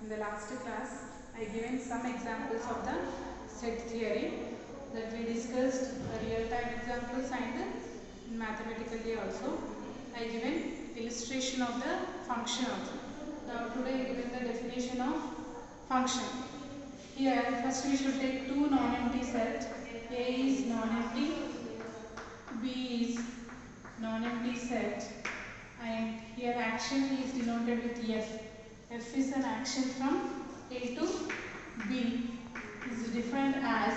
In the last class, I given some examples of the set theory that we discussed real-time examples and mathematically also. I given illustration of the function also. Now today I given the definition of function. Here first we should take two non-empty sets. A is non-empty, B is non-empty set, and here action is denoted with F. F is an action from A to B, is defined as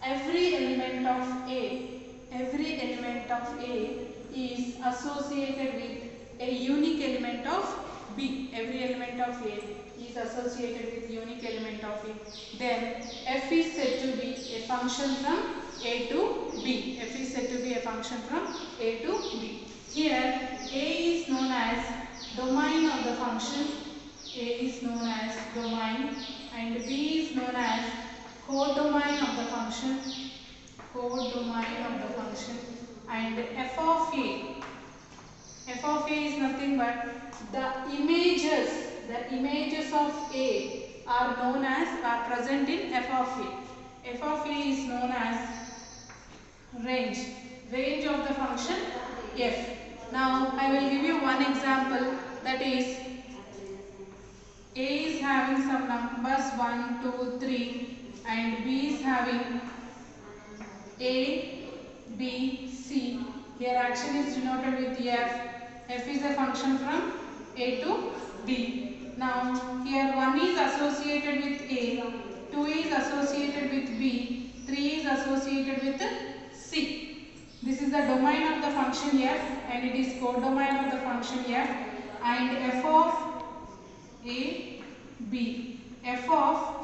every element of A is associated with a unique element of B. Every element of A is associated with unique element of A. Then F is said to be a function from A to B. F is said to be a function from A to B. Here A is known as domain of the function. A is known as domain and B is known as codomain of the function. Codomain of the function. And F of A is nothing but the images of A are present in F of A. F of A is known as range of the function F. Now I will give you one example, that is A is having some numbers 1, 2, 3 and B is having A, B, C. Here action is denoted with F. F is a function from A to B. Now here 1 is associated with A, 2 is associated with B, 3 is associated with C. This is the domain of the function F and it is codomain of the function F, and F of A, B. F of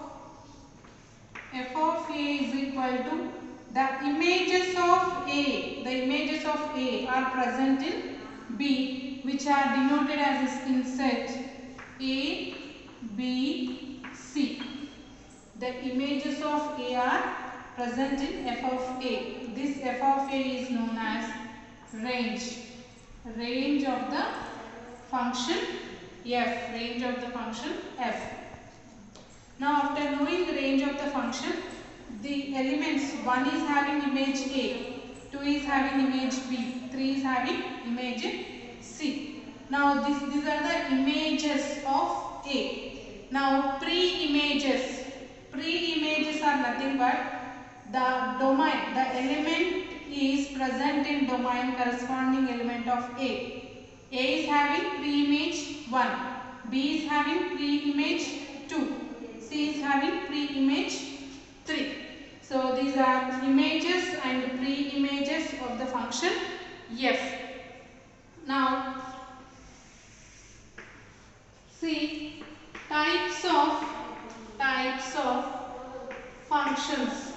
A is equal to the images of A are present in B, which are denoted as in set A, B, C. The images of A are present in F of A. This F of A is known as range of the function F. Range of the function F. Now after knowing the range of the function, the elements 1 is having image A, 2 is having image B, 3 is having image C. Now these are the images of A. Now pre-images are nothing but the domain, the element is present in domain corresponding element of A. A is having pre-image 1, B is having pre-image 2, C is having pre-image 3. So these are images and pre-images of the function F. Now see types of functions.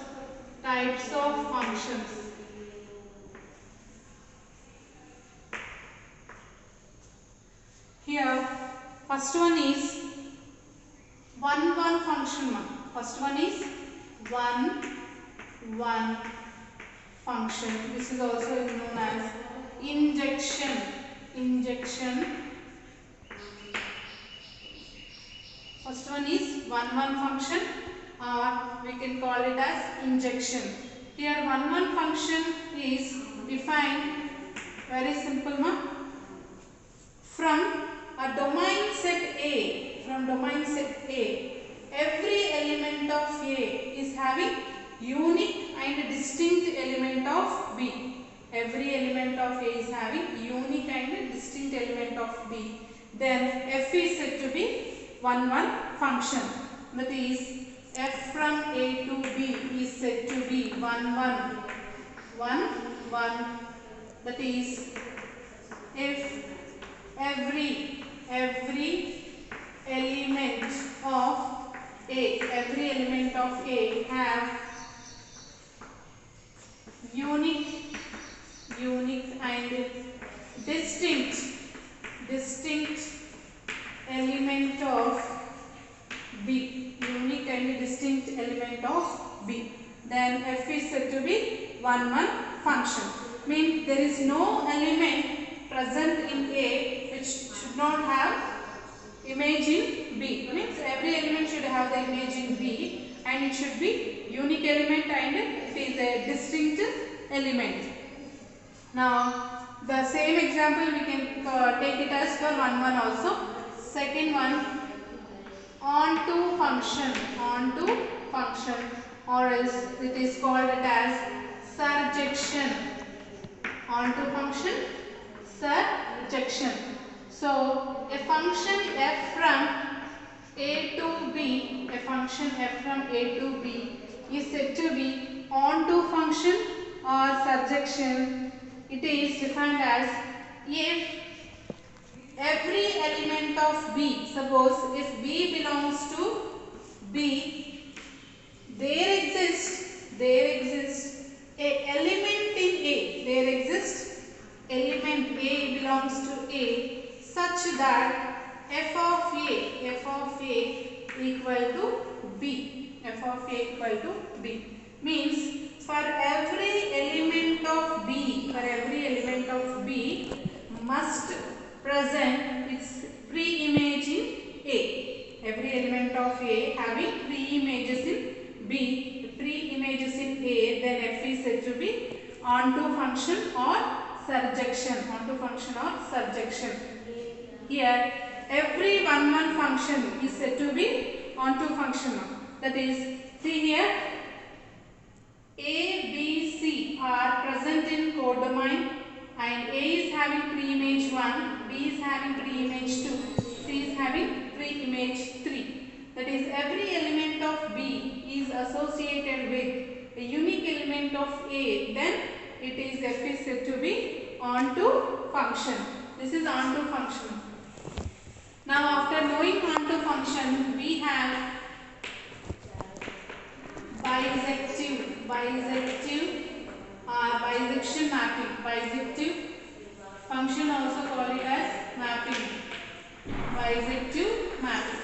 Here first one is 1-1 function. First one is 1-1 function. This is also known as injection. First one is 1-1 function, or we can call it as injection. Here 1-1 function is defined very simple. From a domain set A, every element of A is having unique and distinct element of B. Every element of A is having unique and distinct element of B. Then F is said to be 1-1 function. That is F from A to B is said to be 1-1. That is if every element of A have unique and distinct element of B. Unique and distinct element of B. Then F is said to be 1-1 function. Means there is no element present in A which should not have image in B. Means every element should have the image in B and it should be unique element and it is a distinct element. Now the same example we can take it as for 1 also. Second one, onto function or else it is called as surjection. Onto function, surjection. So a function f from a to b, is said to be onto function or surjection. It is defined as if every element of B, suppose if B belongs to B, there exists a element in A. There exists element A belongs to A such that f of A equal to B. F of A equal to B means for every element of B, must present its pre-image in A. Every element of A having pre-images in B, pre-images in A, then F is said to be onto function or surjection. Here, every 1 function is said to be onto function. That is, see here, A, B, C are present in codomain and A is having pre-image 1, B is having pre-image 2, C is having pre-image 3. That is, every element of B is associated with a unique element of A, then it is F is said to be onto function. This is onto function. Now after knowing onto function, we have bisective bisection mapping. Bisective function also call it as mapping. Bisective mapping.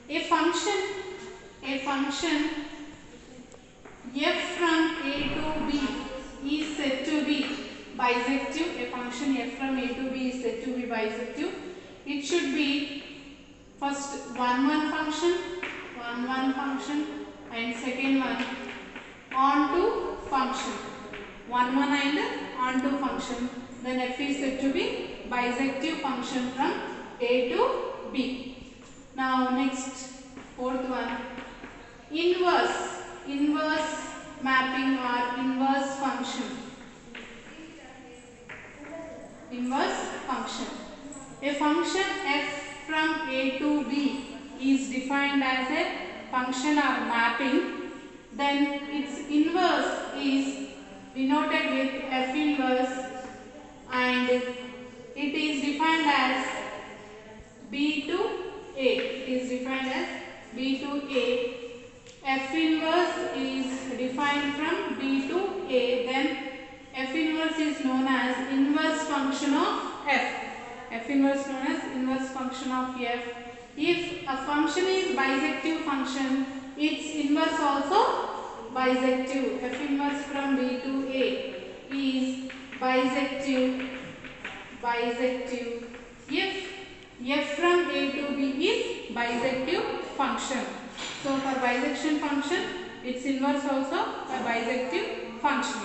A function f from A to B is said to be bisective. A function f from A to B is said to be bisective. It should be first 1 function and second one onto function. 1 and onto function. Then f is said to be bisective function from A to B. Now next, fourth one, inverse mapping or inverse function. Inverse function. A function f from A to B is defined as a function or mapping, then its inverse is denoted with f inverse and it is defined as B to A. It is defined as B to A. F inverse is defined from B to A, then F inverse is known as inverse function of F. F inverse known as inverse function of F. If a function is bisective function, its inverse also bisective. F inverse from B to A is bisective. If F from A to B is bisective function. So for bisection function, its inverse also a bisective function.